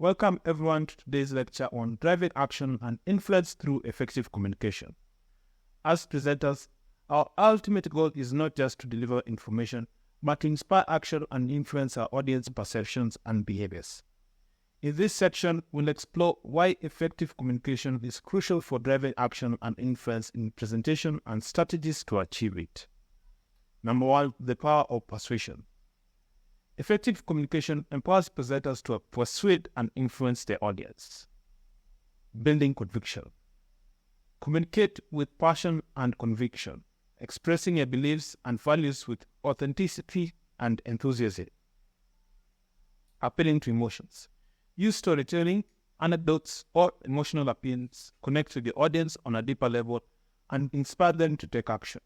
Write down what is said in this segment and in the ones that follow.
Welcome everyone to today's lecture on driving action and influence through effective communication. As presenters, our ultimate goal is not just to deliver information, but to inspire action and influence our audience perceptions and behaviors. In this section, we'll explore why effective communication is crucial for driving action and influence in presentation and strategies to achieve it. Number 1, the power of persuasion. Effective communication empowers presenters to persuade and influence their audience. Building conviction. Communicate with passion and conviction, expressing your beliefs and values with authenticity and enthusiasm. Appealing to emotions. Use storytelling, anecdotes, or emotional appeals, connect with the audience on a deeper level, and inspire them to take action.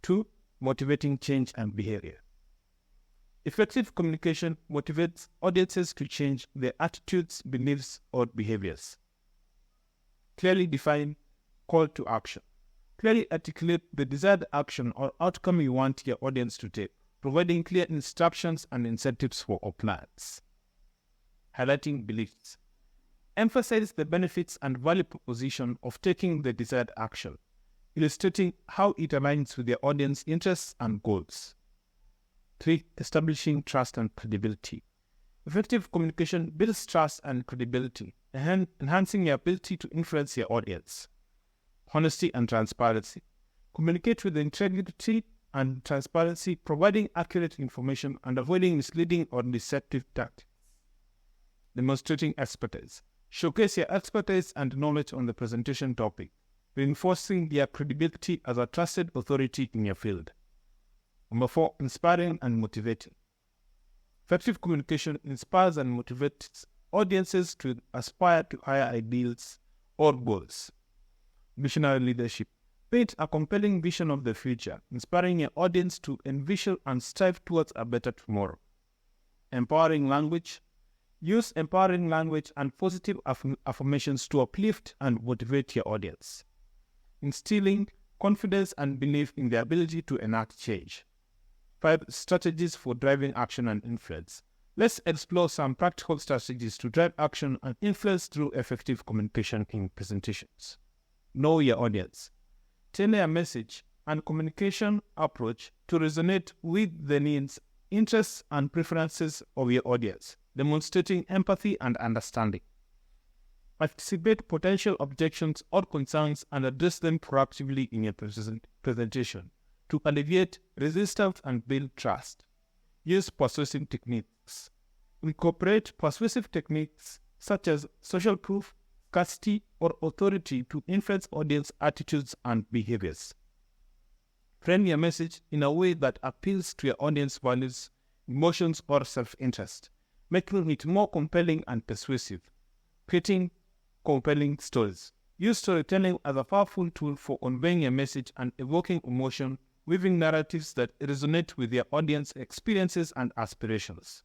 2. Motivating change and behavior. Effective communication motivates audiences to change their attitudes, beliefs, or behaviors. Clearly define call to action. Clearly articulate the desired action or outcome you want your audience to take, providing clear instructions and incentives for compliance. Highlighting beliefs. Emphasize the benefits and value proposition of taking the desired action, illustrating how it aligns with your audience interests and goals. 3. Establishing trust and credibility. Effective communication builds trust and credibility, enhancing your ability to influence your audience. Honesty and transparency. Communicate with integrity and transparency, providing accurate information and avoiding misleading or deceptive tactics. Demonstrating expertise. Showcase your expertise and knowledge on the presentation topic, reinforcing your credibility as a trusted authority in your field. Number 4, inspiring and motivating. Effective communication inspires and motivates audiences to aspire to higher ideals or goals. Visionary leadership. Paint a compelling vision of the future, inspiring your audience to envision and strive towards a better tomorrow. Empowering language. Use empowering language and positive affirmations to uplift and motivate your audience. Instilling confidence and belief in the ability to enact change. 5. Strategies for driving action and influence. Let's explore some practical strategies to drive action and influence through effective communication in presentations. Know your audience. Tailor a message and communication approach to resonate with the needs, interests, and preferences of your audience, demonstrating empathy and understanding. Anticipate potential objections or concerns and address them proactively in your presentation to alleviate resistance and build trust. Use persuasive techniques. Incorporate persuasive techniques such as social proof, scarcity, or authority to influence audience attitudes and behaviors. Frame your message in a way that appeals to your audience values, emotions, or self-interest, making it more compelling and persuasive. Creating compelling stories. Use storytelling as a powerful tool for conveying a message and evoking emotion, weaving narratives that resonate with your audience experiences and aspirations.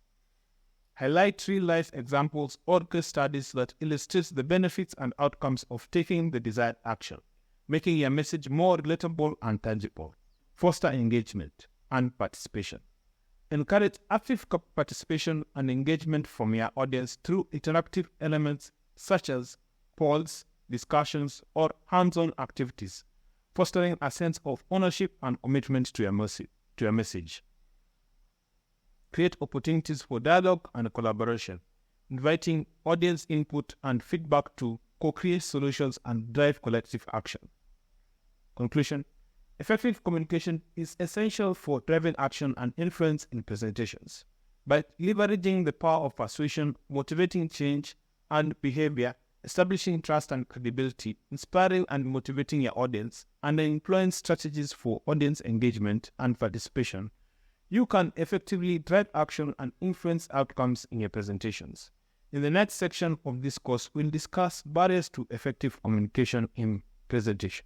Highlight real-life examples or case studies that illustrate the benefits and outcomes of taking the desired action, making your message more relatable and tangible. Foster engagement and participation. Encourage active participation and engagement from your audience through interactive elements such as polls, discussions, or hands-on activities, fostering a sense of ownership and commitment to your message. Create opportunities for dialogue and collaboration, inviting audience input and feedback to co-create solutions and drive collective action. Conclusion. Effective communication is essential for driving action and influence in presentations. By leveraging the power of persuasion, motivating change and behavior, establishing trust and credibility, inspiring and motivating your audience, and employing strategies for audience engagement and participation, you can effectively drive action and influence outcomes in your presentations. In the next section of this course, we'll discuss barriers to effective communication in presentation.